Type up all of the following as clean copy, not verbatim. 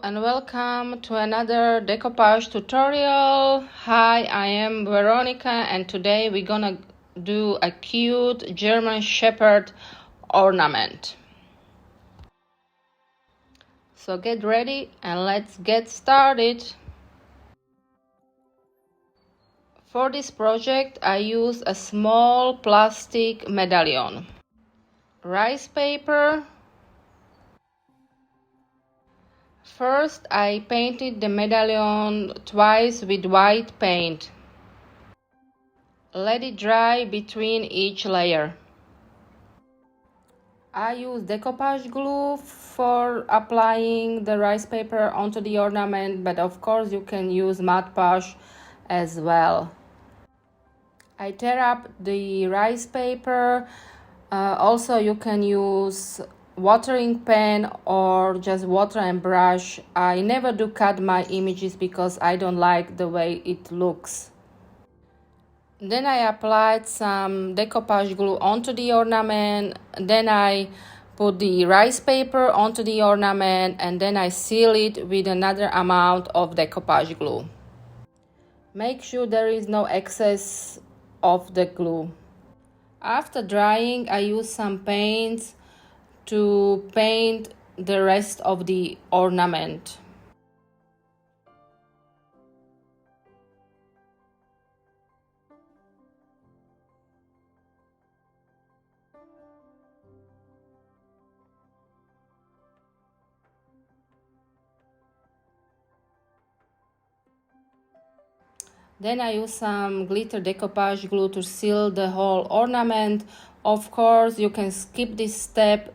and welcome to another decoupage tutorial. Hi, I am Veronica and today we're gonna do a cute German Shepherd ornament. So get ready and let's get started. For this project I use a small plastic medallion, rice paper. First, I painted the medallion twice with white paint. Let it dry between each layer. I use Decoupage Glue for applying the rice paper onto the ornament, but of course you can use Mod Podge as well. I tear up the rice paper. Also you can use watering pen or just water and brush. I never do cut my images because I don't like the way it looks. Then I applied some decoupage glue onto the ornament. Then I put the rice paper onto the ornament and then I seal it with another amount of decoupage glue. Make sure there is no excess of the glue. After drying, I use some paints to paint the rest of the ornament. Then I use some glitter decoupage glue to seal the whole ornament. Of course, you can skip this step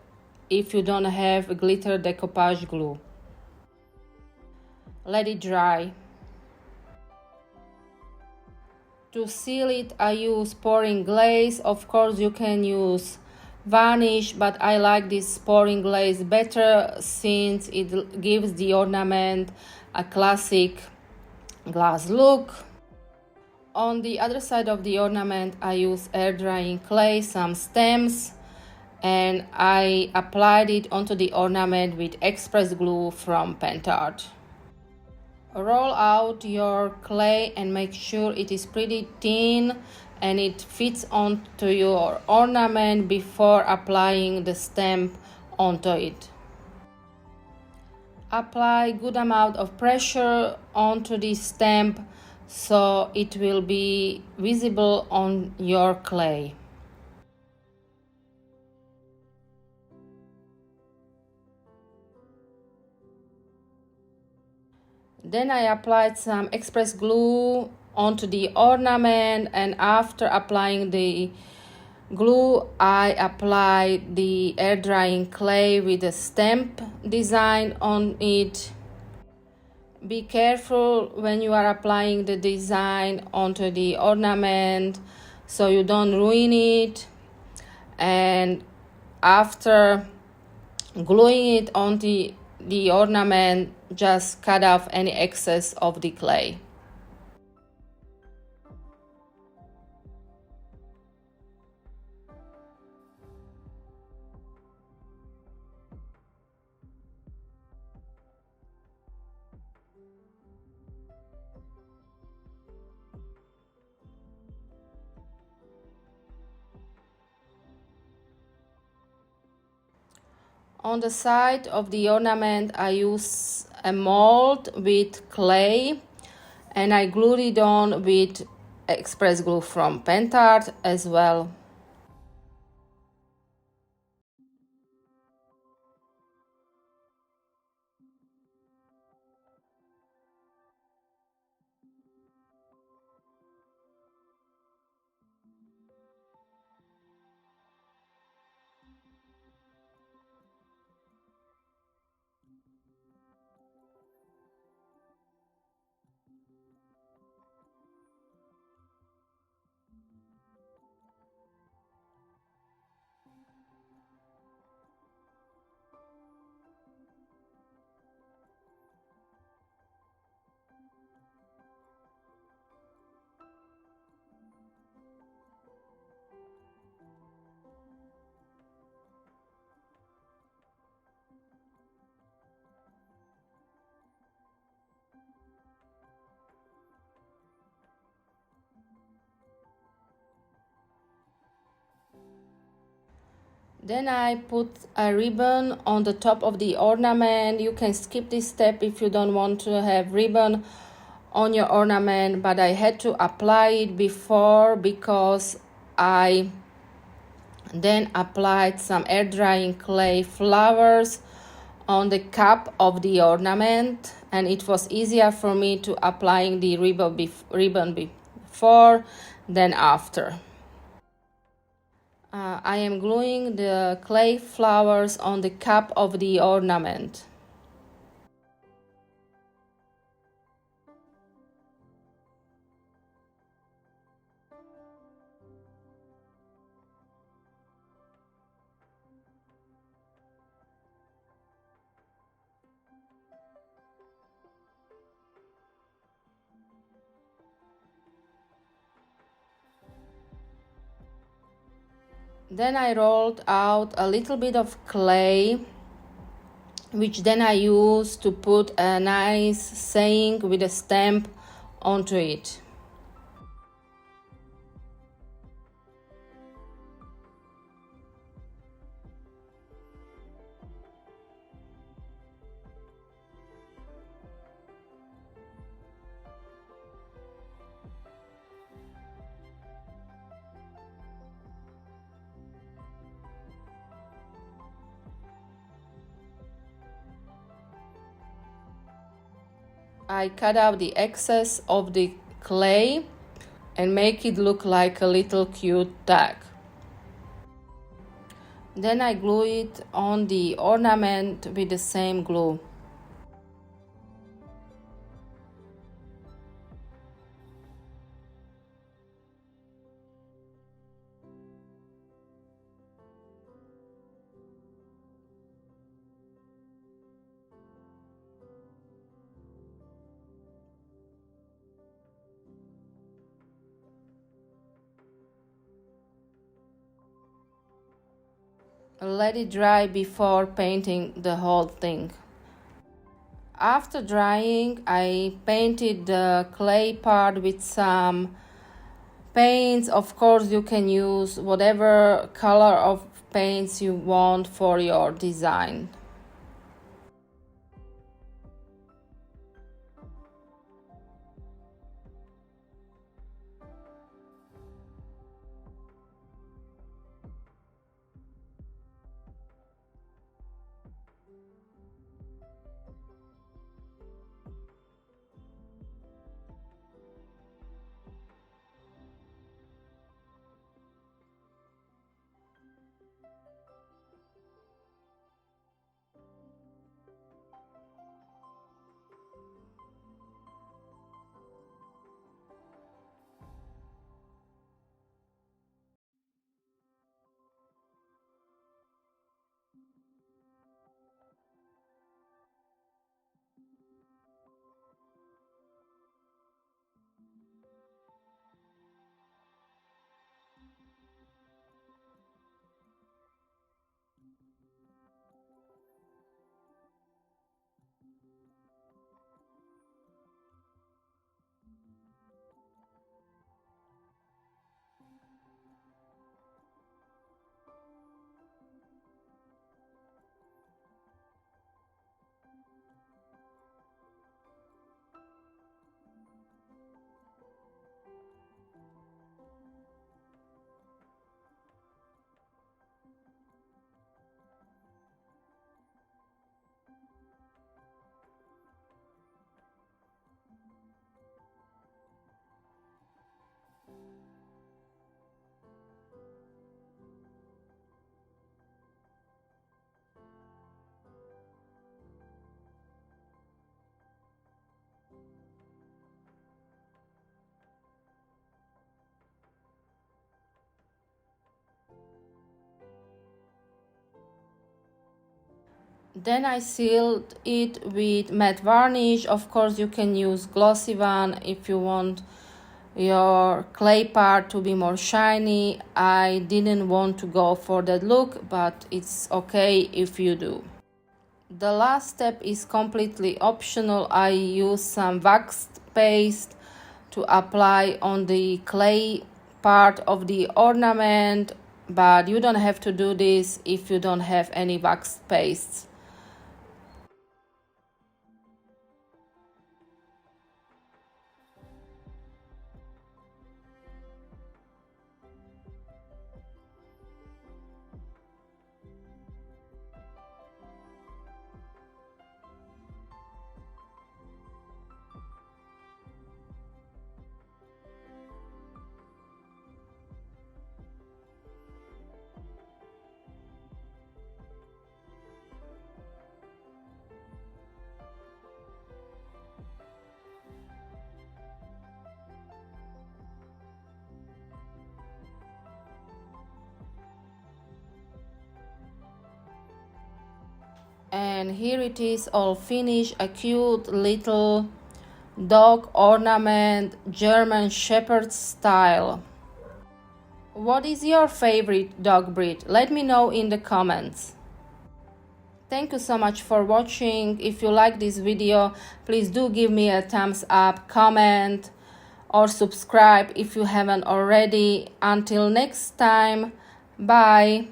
if you don't have glitter decoupage glue. Let it dry. To seal it, I use pouring glaze. Of course, you can use varnish, but I like this pouring glaze better since it gives the ornament a classic glass look. On the other side of the ornament, I use air drying clay, some stems, and I applied it onto the ornament with express glue from Pentart. Roll out your clay and make sure it is pretty thin and it fits onto your ornament before applying the stamp onto it. Apply good amount of pressure onto the stamp so it will be visible on your clay. Then I applied some express glue onto the ornament, and after applying the glue I applied the air drying clay with a stamp design on it. Be careful when you are applying the design onto the ornament so you don't ruin it, and after gluing it onto the ornament just cut off any excess of the clay. On the side of the ornament I use a mold with clay and I glued it on with express glue from Pentart as well. Then I put a ribbon on the top of the ornament. You can skip this step if you don't want to have ribbon on your ornament, but I had to apply it before because I then applied some air drying clay flowers on the cap of the ornament, and it was easier for me to applying the ribbon before than after. I am gluing the clay flowers on the cap of the ornament. Then I rolled out a little bit of clay, which then I used to put a nice saying with a stamp onto it. I cut out the excess of the clay and make it look like a little cute tag. Then I glue it on the ornament with the same glue. Let it dry before painting the whole thing. After drying, I painted the clay part with some paints. Of course, you can use whatever color of paints you want for your design. Then I sealed it with matte varnish. Of course, you can use glossy one if you want your clay part to be more shiny. I didn't want to go for that look, but it's okay if you do. The last step is completely optional. I use some waxed paste to apply on the clay part of the ornament but you don't have to do this if you don't have any wax pastes. And here it is all finished, a cute little dog ornament, German Shepherd style. What is your favorite dog breed? Let me know in the comments. Thank you so much for watching. If you like this video, please do give me a thumbs up, comment, or subscribe if you haven't already. Until next time, bye.